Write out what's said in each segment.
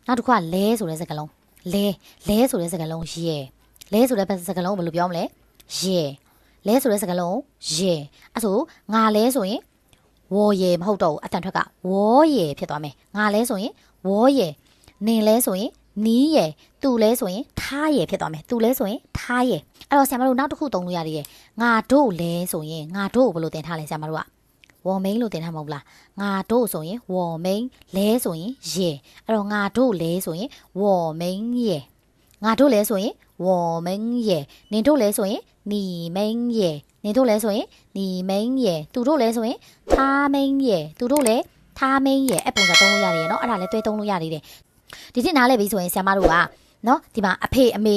နောက်တစ်ခုကလဲဆိုတဲ့စကားလုံးလဲဆိုတဲ့စကားလုံးရဲလဲဆိုတဲ့စကားလုံးဘယ်လိုပြောမလဲရဲလဲဆိုတဲ့စကားလုံးရဲအဲ့ဆိုငါလဲဆိုရင်ဝေါ်ရဲမဟုတ်တော့ဘူးအတန်ထွက်ကဝေါ်ရဲဖြစ်သွားမယ်ငါလဲဆိုရင်ဝေါ်ရဲနင်လဲဆိုရင်နီးရဲသူလဲဆိုရင်ထားရဲဖြစ်သွားမယ်သူလဲဆိုရင်ထားရဲအဲ့တော့ဆရာမတို့နောက်တစ်ခုသုံးလို့ရတယ်ငါတို့လဲဆိုရင်ငါတို့ဘယ်လိုတင်ထားလဲဆရာမတို့ကဝေါ်မိန်လို့တင်ထားမဟုတ်လားငါတို့ဆိုရင်ဝေါ်မိန်လဲဆိုရင်ရဲအဲ့တော့ငါတို့လဲဆိုရင်ဝေါ်မိန်ရဲငါတို့လဲဆိုရင်ဝေါ်မိန်ရဲနင်တို့လဲဆိုရင်နီမိန်ရဲနင်တို့လဲဆိုရင်နီမိန်ရဲသူတို့လဲဆိုရင်ထားမိန်ရဲသူတို့လဲထားမိန်ရဲအဲ့ပုံစံသုံးလို့ရတယ်เนาะအဲ့ဒါလဲတွဲသုံးလို့ရသေးတယ်ဒီတစ်နားလဲပြီဆိုရင်ဆရာမတို့ကเนาะဒီမှာအဖေအမေ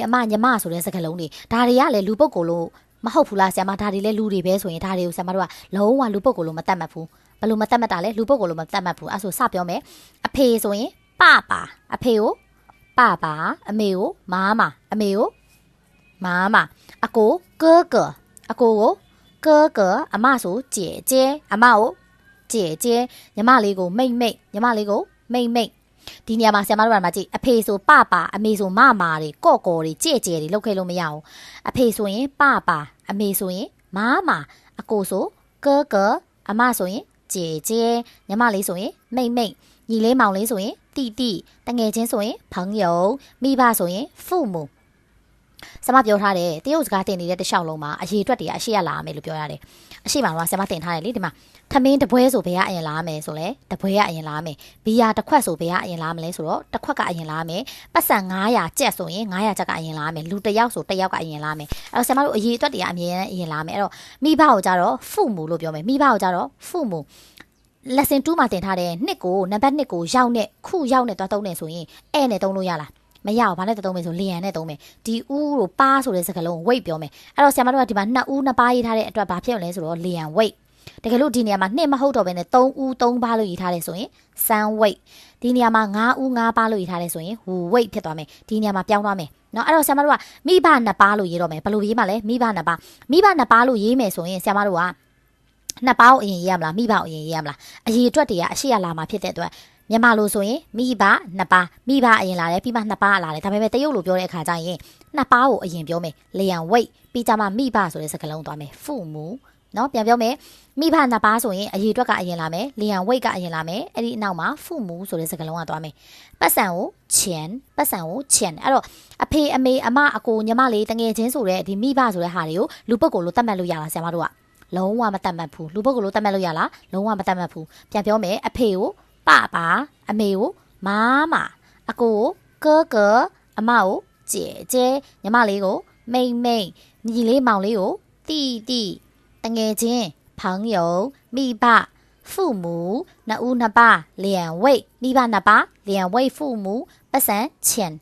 အမညီမဆိုတဲ့စကားလုံးတွေဒါတွေကလည်းလူပုဂ္ဂိုလ်လို့မဟုတ်ဘူးလားဆရာမဒါတွေလည်းလူတွေပဲဆိုရင်ဒါတွေကိုဆရာမတို့ကလုံးဝလူပုဂ္ဂိုလ်လို့မတတ်မှတ်ဘူးဘယ်လိုမတတ်မှတ်တာလဲလူပုဂ္ဂိုလ်လို့မတတ်မှတ်ဘူးအဲ့ဆိုစပြောမယ်အဖေဆိုရင်ပပါအဖေကိုပပါအမေကိုမာမအမေကိုမာမအကို哥哥အကိုကို哥哥အမဆို姐姐အမကို姐姐ညီမလေးကိုမိတ်ညီမလေးကိုမိတ်ဒီနေရာမှာဆရာမတို့ကမှကြည့်အဖေဆိုပပါအမေဆိုမမာတွေကော့ကော်တွေကြဲကြဲတွေလောက်ခဲ့လို့မရဘူးအဖေဆိုရင်ပပါအမေဆိုရင်မမာအကိုဆို哥哥အမဆိုရင်姐姐ညီမလေးဆိုရင်မိတ်ညီလေးမောင်လေးဆိုရင်တီတငယ်ချင်းဆိုရင်朋友မိဘဆိုရင်父母ဆရာမပြောထားတယ်တရုတ်စကားတင်နေတဲ့တခြားလုံးမှာအရေးအတွက်တွေအရှိရလာမယ်လို့ပြောရတယ်အရှိမှတော့ဆရာမတင်ထားတယ်လေဒီမှာထမင်းတပွဲဆိုဘယ်ကအရင်လာမယ်ဆိုလဲတပွဲကအရင်လာမယ်ဘီယာတစ်ခွက်ဆိုဘယ်ကအရင်လာမလဲဆိုတော့တစ်ခွက်ကအရင်လာမယ်ပတ်စံ900ကျက်ဆိုရင်900ကျက်ကအရင်လာမယ်လူတစ်ယောက်ဆိုတစ်ယောက်ကအရင်လာမယ်အဲ့တော့ဆရာမတို့အရေးအတွက်တွေအမြဲအရင်လာမယ်အဲ့တော့မိဘကိုကြတော့父母လို့ပြောမယ်မိဘကိုကြတော့父母lesson 2မှာတင်ထားတဲ့နှစ်ကိုနံပါတ်1ကိုရောက်နဲ့ခုရောက်နဲ့တွားသုံးနေဆိုရင်အဲ့နဲ့သုံးလို့ရလားမရဘူးဘာနဲ့သုံးမယ်ဆိုလျံနဲ့သုံးမယ်ဒီဦးကိုပါဆိုတဲ့စကားလုံး weight ပြောမယ်အဲ့တော့ဆရာမတို့ကဒီမှာ2ဦး2ပါးရေးထားတဲ့အတွက်ဘာဖြစ်လဲဆိုတော့လျံ weight တကယ်လို့ဒီနေရာမှာ2မဟုတ်တော့ဘဲနဲ့3ဦး3ပါးလို့ရေးထားတယ်ဆိုရင်sun weight ဒီနေရာမှာ5ဦး5ပါးလို့ရေးထားတယ်ဆိုရင် wu weight ဖြစ်သွားမယ်ဒီနေရာမှာပြောင်းသွားမယ်เนาะအဲ့တော့ဆရာမတို့ကမိဘ2ပါးလို့ရေးတော့မယ်ဘယ်လိုရေးမှာလဲမိဘ2ပါးလို့ရေးမယ်ဆိုရင်ဆရာမတို့က2ပါးကိုအရင်ရေးရမလားမိဘကိုအရင်ရေးရမလားအရေးအတွက်တွေကအရှိရလာမှာဖြစ်တဲ့အတွက်မြန်မာလိုဆိုရင်မိဘ2ပါးမိဘအရင်လာတယ်ပြီးမှ2ပါးလာတယ်ဒါပေမဲ့တရုတ်လိုပြောတဲ့အခါကျရင်2ပါးကိုအရင်ပြောမယ်လျံ weight ပြီးကြမှာမိဘဆိုတဲ့စကားလုံးသွားမယ်父母เนาะပြန်ပြောမယ်မိဘ2ပါးဆိုရင်အရေးအတွက်ကအရင်လာမယ်လျံ weight ကအရင်လာမယ်အဲ့ဒီအနောက်မှာ父母ဆိုတဲ့စကားလုံးကသွားမယ်ပတ်စံကို钱အဲ့တော့အဖေအမေအမအကိုညီမလေးတငယ်ချင်းဆိုတဲ့ဒီမိဘဆိုတဲ့ဟာတွေကိုလူပုဂ္ဂိုလ်လို့သတ်မှတ်လို့ရလားဆရာမတို့ကလုံးဝမသတ်မှတ်ဘူးလူပုဂ္ဂိုလ်လို့သတ်မှတ်လို့ရလားလုံးဝမသတ်မှတ်ဘူးပြန်ပြောမယ်အဖေကိုပပါအမေကိုမာမအကိုကို哥哥အမကို姐姐ညီမလေးကိုမိတ်ညီလေးမောင်လေးကိုတီတငယ်ချင်း朋友မိဘ父母2ဦး2ပါးလျံ weight မိဘ2ပါးလျံ weight 父母ပတ်စံ钱